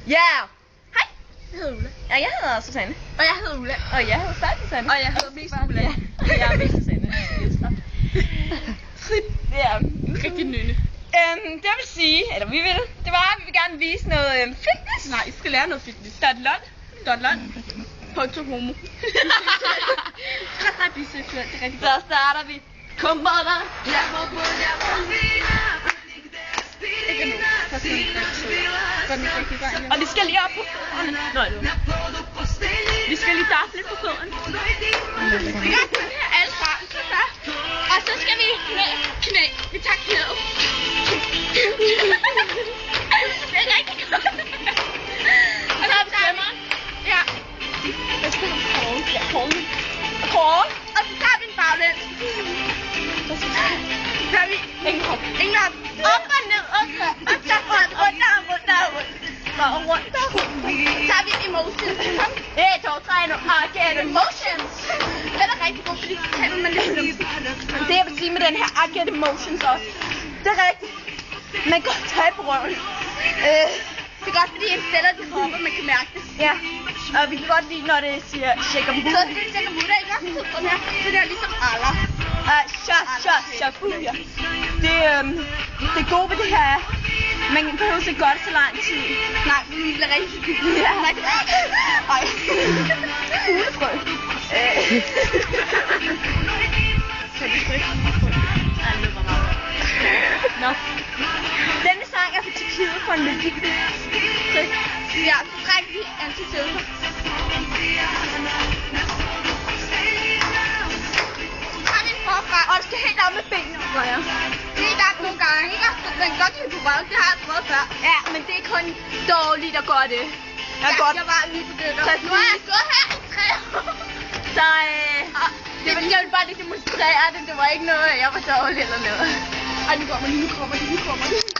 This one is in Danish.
Ja! Hej, jeg hedder Ulla. Ja, jeg hedder Susanne. Og jeg hedder Ulla. Og jeg hedder stadig Susanne. Og jeg hedder mest Ulla. Ja, og jeg er mest Susanne. Ja. Rigtig nynne. Det vil sige, eller vi vil, det var, at vi vil gerne vise noget fitness. Nej, I skal lære noget fitness. .lol. Punktum homo. Ret biseksuel, det er rigtig Så starter vi. Kom bare der. Ikke nu. Og vi skal lige op på fødderne. Nå, vi skal lige dafle lidt på fødderne. Vi gør sådan her alle sammen. Og så skal vi knæ. Vi tager knæet. Det er rigtig godt. Og så tager vi... Ja. Kåre. Og så tager vi en baglæns. Så tager vi England. Op og ned, og så rundt og rundt og rundt. Og rundt og rundt. Så tager vi emotions. 1, 2, 3, nu. I get emotions. Den er rigtig god, fordi så taber man lidt. Det jeg vil sige med den her, I get emotions også. Det er rigtigt. Man kan godt tage på røven. Det er godt, fordi en stiller de hopper, man kan mærke det. Ja. Og vi kan godt lide, når det siger shaker Så det er sikkert mutter, ikke også? Og her, det der ligesom aller. Shabuya. Det gode ved det her er, man behøver ikke gøre det så lang tid. Nej, vi bliver rigtig hyggeligt. Ja. Ej. Fuglefrø. Så det er ikke. Nå. Denne sang er fra Tyrkiet for en melodi. Ja, så trækker vi antisilver. Så tager vi en forfra. Og det skal helt op med benene. Ja. Det er der nogle gange, ikke? Og den kan godt lide på røven, det har jeg prøvet før. Ja, men det er kun dårligt at gøre det. Jeg var lige begyndt at... Nu har jeg gået her i 3 år. Så Jeg ville bare lige demonstrere det. Det var ikke noget, jeg var dårlig eller noget. Ej, nu kommer det.